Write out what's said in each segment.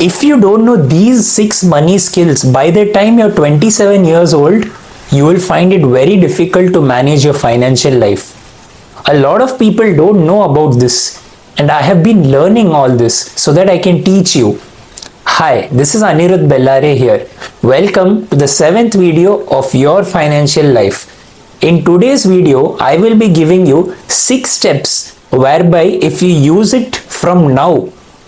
If you don't know these 6 money skills, by the time you're 27 years old, you will find it very difficult to manage your financial life. A lot of people don't know about this, and I have been learning all this so that I can teach you. Hi, this is Anirudh Bellare here. Welcome to the 7th video of your financial life. In today's video, I will be giving you 6 steps whereby if you use it from now,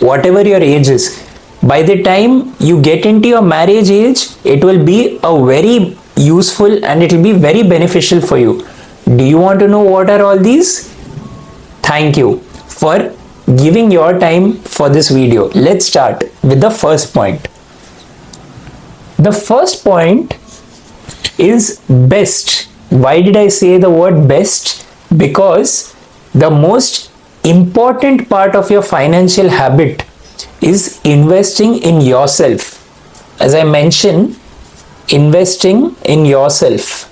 whatever your age is, by the time you get into your marriage age, it will be a very useful and it will be very beneficial for you. Do you want to know what are all these? Thank you for giving your time for this video. Let's start with the first point. The first point is best. Why did I say the word best? Because the most important part of your financial habit is investing in yourself. As I mentioned, investing in yourself.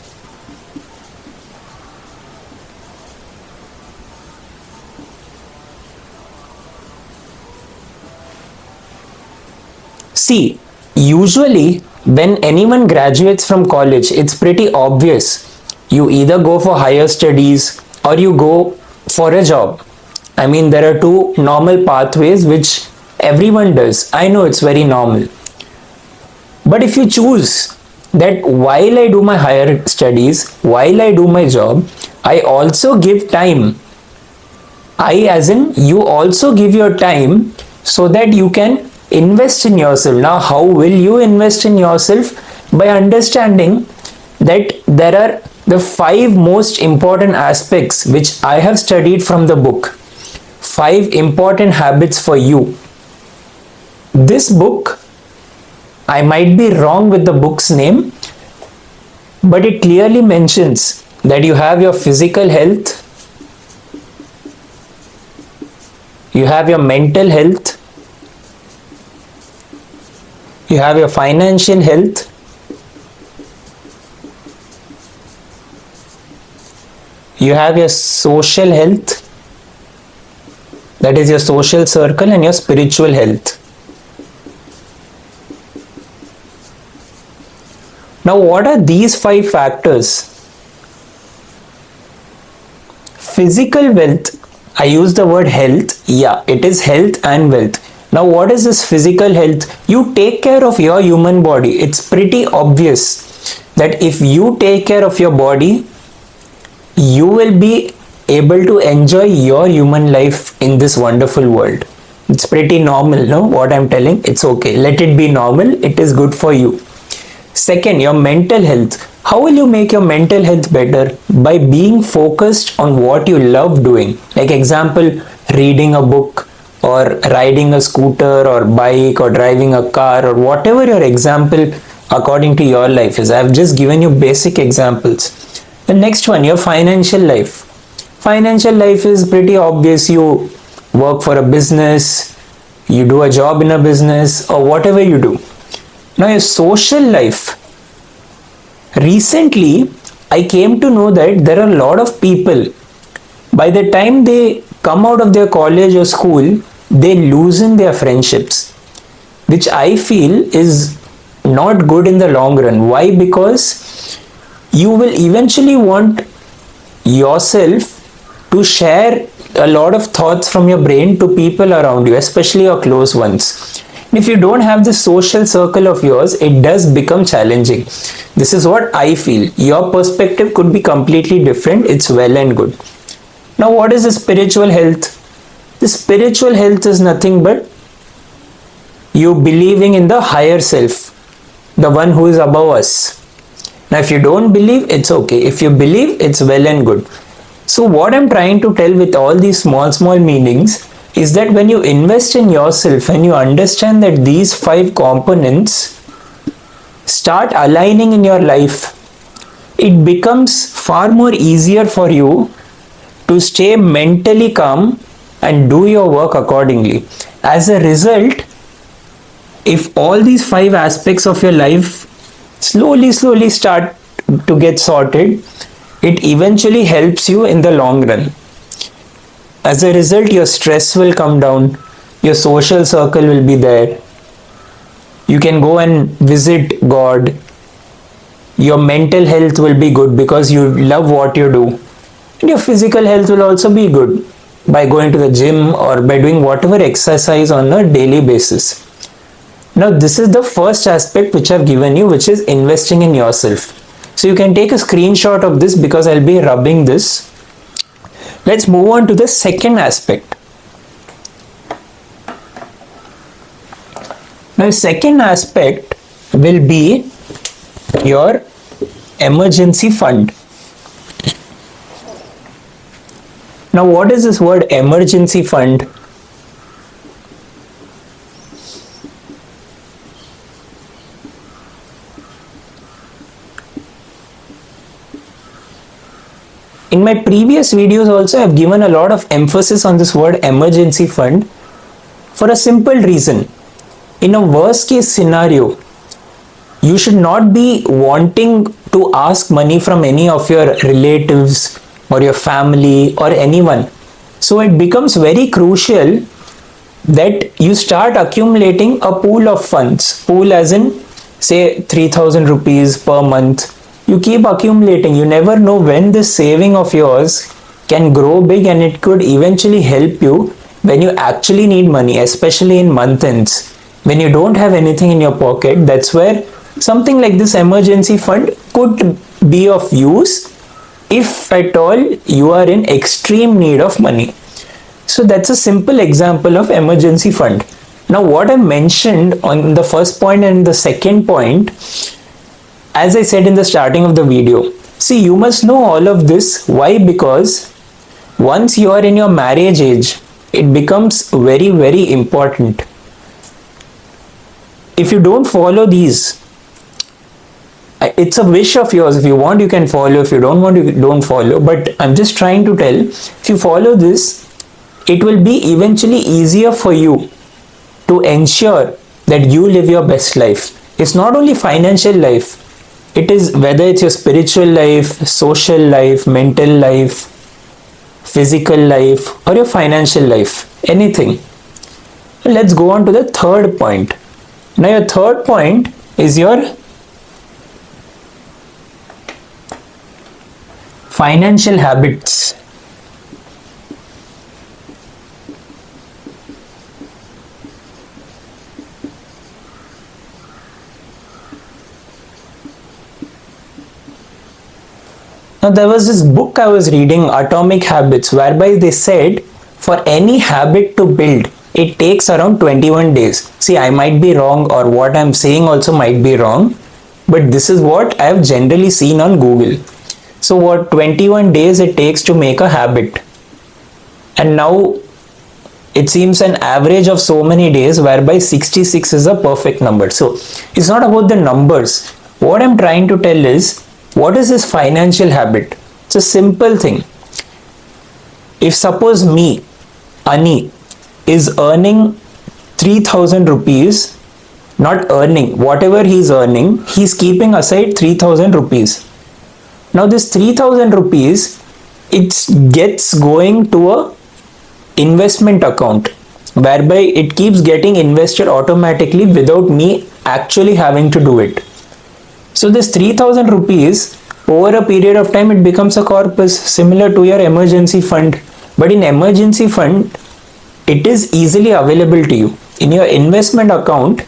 See, usually when anyone graduates from college, it's pretty obvious. You either go for higher studies or you go for a job. I mean, there are two normal pathways which everyone does. I know it's very normal. But if you choose that while I do my higher studies, while I do my job, I also give time. As in, you also give your time so that you can invest in yourself. Now, how will you invest in yourself? By understanding that there are the 5 most important aspects which I have studied from the book. 5 important habits for you. This book, I might be wrong with the book's name, but it clearly mentions that you have your physical health, you have your mental health, you have your financial health, you have your social health, that is your social circle, and your spiritual health. Now, what are these 5 factors? Physical wealth, I use the word health. Yeah, it is health and wealth. Now, what is this physical health? You take care of your human body. It's pretty obvious that if you take care of your body, you will be able to enjoy your human life in this wonderful world. It's pretty normal, no? What I'm telling, it's okay. Let it be normal. It is good for you. Second, your mental health. How will you make your mental health better? By being focused on what you love doing. Like example, reading a book or riding a scooter or bike or driving a car or whatever your example according to your life is. I've just given you basic examples. The next one, your financial life. Financial life is pretty obvious. You work for a business, you do a job in a business or whatever you do. Now, your social life. Recently, I came to know that there are a lot of people, by the time they come out of their college or school, they loosen their friendships, which I feel is not good in the long run. Why? Because you will eventually want yourself to share a lot of thoughts from your brain to people around you, especially your close ones. If you don't have this social circle of yours, it does become challenging. This is what I feel. Your perspective could be completely different. It's well and good. Now, what is the spiritual health? The spiritual health is nothing but you believing in the higher self, the one who is above us. Now, if you don't believe, it's okay. If you believe, it's well and good. So, what I'm trying to tell with all these small meanings is that when you invest in yourself and you understand that these 5 components start aligning in your life, it becomes far more easier for you to stay mentally calm and do your work accordingly. As a result, if all these 5 aspects of your life slowly start to get sorted, it eventually helps you in the long run. As a result, your stress will come down, your social circle will be there, You can go and visit God. Your mental health will be good because you love what you do. And your physical health will also be good by going to the gym or by doing whatever exercise on a daily basis. Now, this is the first aspect which I've given you, which is investing in yourself. So you can take a screenshot of this because I'll be rubbing this. Let's move on to the second aspect. Now, second aspect will be your emergency fund. Now, what is this word emergency fund? In my previous videos also, I have given a lot of emphasis on this word emergency fund for a simple reason. In a worst case scenario, you should not be wanting to ask money from any of your relatives or your family or anyone. So it becomes very crucial that you start accumulating a pool of funds. Pool as in say 3000 rupees per month. You keep accumulating. You never know when this saving of yours can grow big, and it could eventually help you when you actually need money, especially in month ends. When you don't have anything in your pocket, that's where something like this emergency fund could be of use if at all you are in extreme need of money. So that's a simple example of emergency fund. Now, what I mentioned on the first point and the second point, as I said in the starting of the video, see, you must know all of this. Why? Because once you are in your marriage age, it becomes very, very important. If you don't follow these, it's a wish of yours. If you want, you can follow. If you don't want, you don't follow. But I'm just trying to tell, if you follow this, it will be eventually easier for you to ensure that you live your best life. It's not only financial life. It is whether it's your spiritual life, social life, mental life, physical life, or your financial life, anything. Let's go on to the third point. Now, your third point is your financial habits. Now, there was this book I was reading, Atomic Habits, whereby they said for any habit to build, it takes around 21 days. See, I might be wrong, or what I'm saying also might be wrong, but this is what I have generally seen on Google. So what 21 days it takes to make a habit. And now it seems an average of so many days, whereby 66 is a perfect number. So it's not about the numbers. What I'm trying to tell is, what is this financial habit? It's a simple thing. If suppose me, Ani, is earning 3000 rupees, not earning, whatever he's earning, he's keeping aside 3000 rupees. Now this 3000 rupees, it gets going to a investment account, whereby it keeps getting invested automatically without me actually having to do it. So this 3000 rupees, over a period of time, it becomes a corpus similar to your emergency fund. But in emergency fund, it is easily available to you. In your investment account,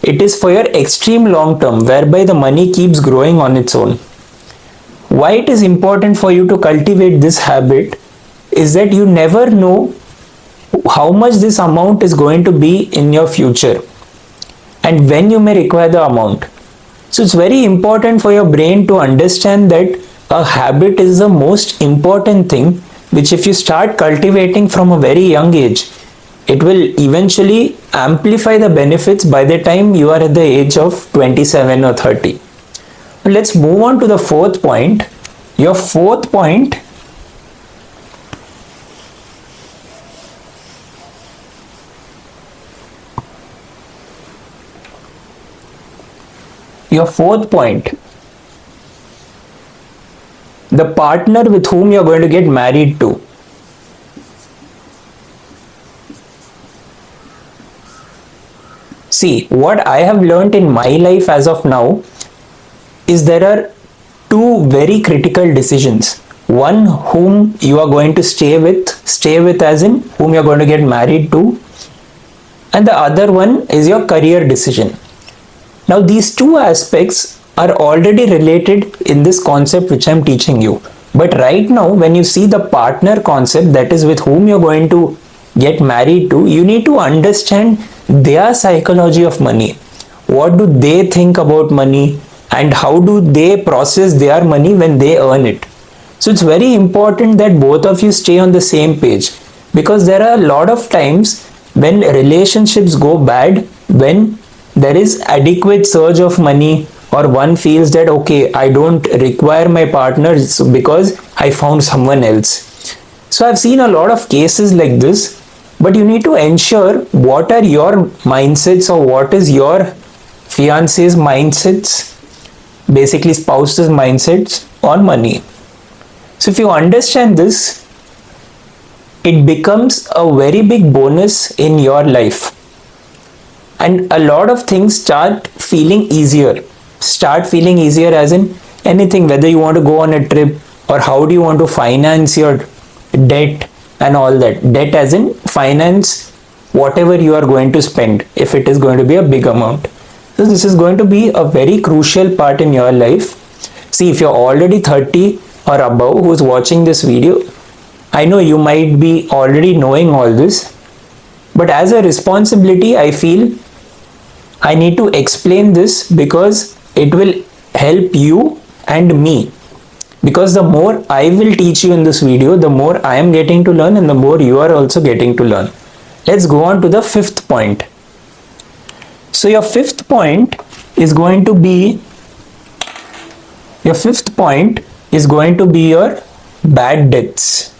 it is for your extreme long term, whereby the money keeps growing on its own. Why it is important for you to cultivate this habit is that you never know how much this amount is going to be in your future and when you may require the amount. So it's very important for your brain to understand that a habit is the most important thing, which if you start cultivating from a very young age, it will eventually amplify the benefits by the time you are at the age of 27 or 30. Let's move on to the fourth point. Your fourth point the partner with whom you're going to get married to. See, what I have learned in my life as of now is there are two very critical decisions. One, whom you are going to stay with as in whom you are going to get married to, and the other one is your career decision. Now, these two aspects are already related in this concept which I am teaching you. But right now, when you see the partner concept, that is with whom you're going to get married to, you need to understand their psychology of money. What do they think about money and how do they process their money when they earn it? So it's very important that both of you stay on the same page, because there are a lot of times when relationships go bad when there is adequate surge of money, or one feels that okay, I don't require my partner because I found someone else. So I've seen a lot of cases like this, but you need to ensure what are your mindsets, or what is your fiance's mindsets, basically spouse's mindsets on money. So if you understand this, it becomes a very big bonus in your life, and a lot of things start feeling easier as in anything, whether you want to go on a trip or how do you want to finance your debt and all that. Debt as in finance whatever you are going to spend, if it is going to be a big amount. So this is going to be a very crucial part in your life. See, if you're already 30 or above who's watching this video, I know you might be already knowing all this, but as a responsibility, I feel I need to explain this because it will help you and me. Because the more I will teach you in this video, the more I am getting to learn and the more you are also getting to learn. Let's go on to the fifth point. So your fifth point is going to be your bad debts.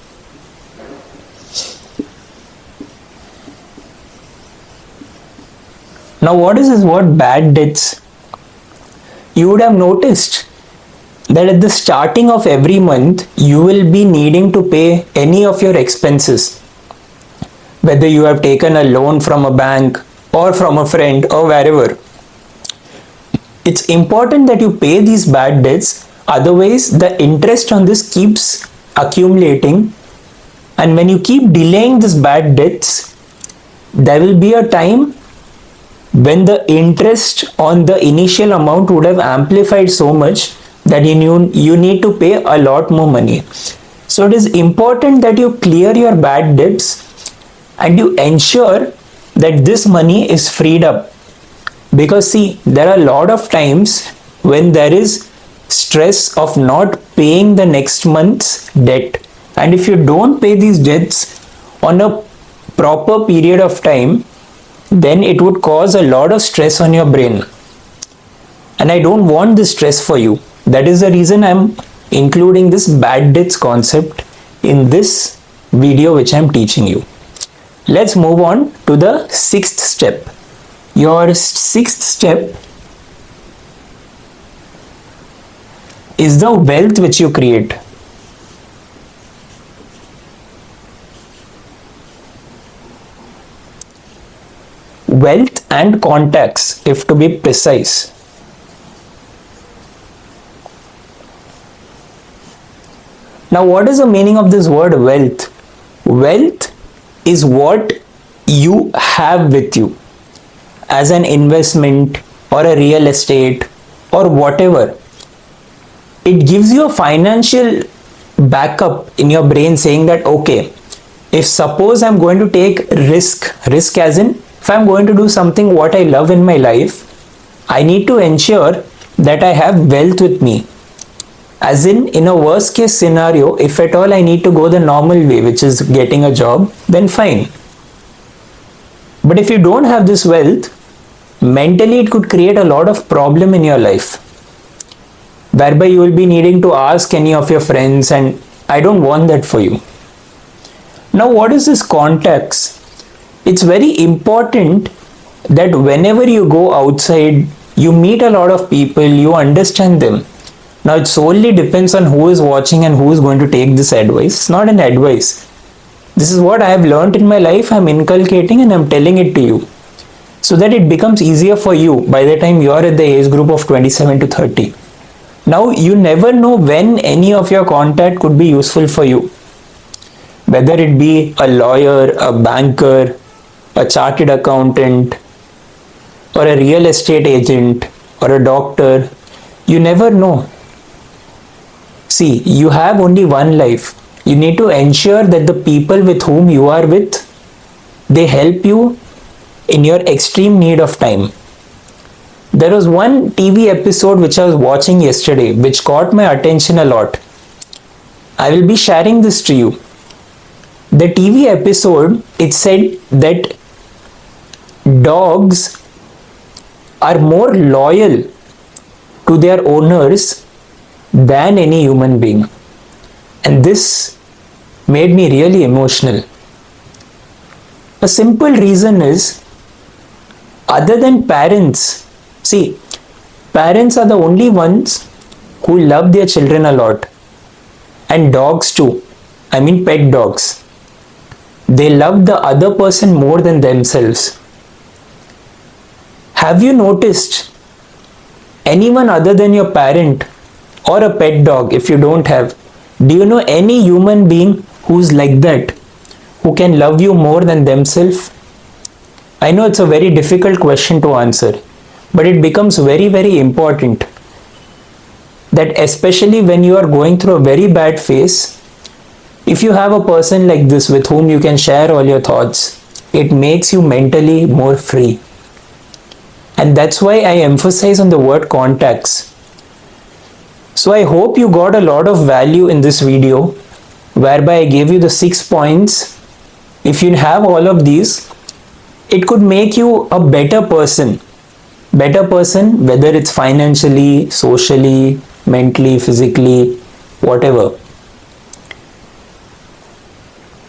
Now, what is this word bad debts? You would have noticed that at the starting of every month, you will be needing to pay any of your expenses. Whether you have taken a loan from a bank or from a friend or wherever. It's important that you pay these bad debts, otherwise the interest on this keeps accumulating, and when you keep delaying these bad debts, there will be a time when the interest on the initial amount would have amplified so much that you need to pay a lot more money. So it is important that you clear your bad debts and you ensure that this money is freed up. Because see, there are a lot of times when there is stress of not paying the next month's debt, and if you don't pay these debts on a proper period of time, then it would cause a lot of stress on your brain, and I don't want this stress for you. That is the reason I'm including this bad debts concept in this video which I'm teaching you. Let's move on to the sixth step. Your sixth step is the wealth which you create. Wealth and contacts, if to be precise. Now, what is the meaning of this word wealth? Wealth is what you have with you as an investment or a real estate or whatever. It gives you a financial backup in your brain saying that okay, if suppose I'm going to take risk as in if I'm going to do something what I love in my life, I need to ensure that I have wealth with me. As in a worst case scenario, if at all I need to go the normal way, which is getting a job, then fine. But if you don't have this wealth, mentally it could create a lot of problem in your life, whereby you will be needing to ask any of your friends, and I don't want that for you. Now, what is this contacts? It's very important that whenever you go outside, you meet a lot of people, you understand them. Now, it solely depends on who is watching and who is going to take this advice. It's not an advice. This is what I have learned in my life. I'm inculcating and I'm telling it to you. so that it becomes easier for you by the time you're at the age group of 27 to 30. Now, you never know when any of your contact could be useful for you. Whether it be a lawyer, a banker, a chartered accountant, or a real estate agent, or a doctor, you never know. See, you have only one life. You need to ensure that the people with whom you are with, they help you in your extreme need of time. There was one TV episode which I was watching yesterday which caught my attention a lot. I will be sharing this to you. The TV episode, it said that dogs are more loyal to their owners than any human being. And this made me really emotional. A simple reason is, other than parents, see, parents are the only ones who love their children a lot. And dogs too. I mean pet dogs. They love the other person more than themselves. Have you noticed anyone other than your parent or a pet dog, if you don't have, do you know any human being who's like that, who can love you more than themselves? I know it's a very difficult question to answer, but it becomes very, very important that especially when you are going through a very bad phase, if you have a person like this with whom you can share all your thoughts, it makes you mentally more free. And that's why I emphasize on the word contacts. So I hope you got a lot of value in this video, whereby I gave you the 6 points. If you have all of these, it could make you a better person. Better person, whether it's financially, socially, mentally, physically, whatever.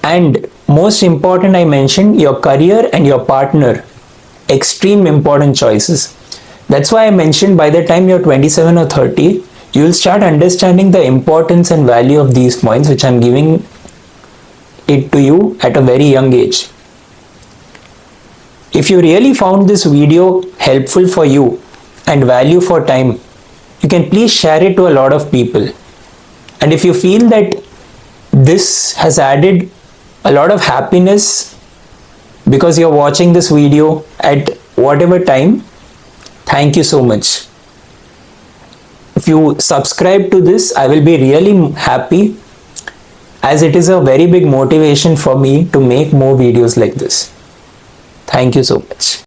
And most important, I mentioned your career and your partner. Extreme important choices. That's why I mentioned by the time you're 27 or 30, you will start understanding the importance and value of these points, which I'm giving it to you at a very young age. If you really found this video helpful for you and value for time, you can please share it to a lot of people. And if you feel that this has added a lot of happiness because you're watching this video at whatever time, thank you so much. If you subscribe to this, I will be really happy, as it is a very big motivation for me to make more videos like this. Thank you so much.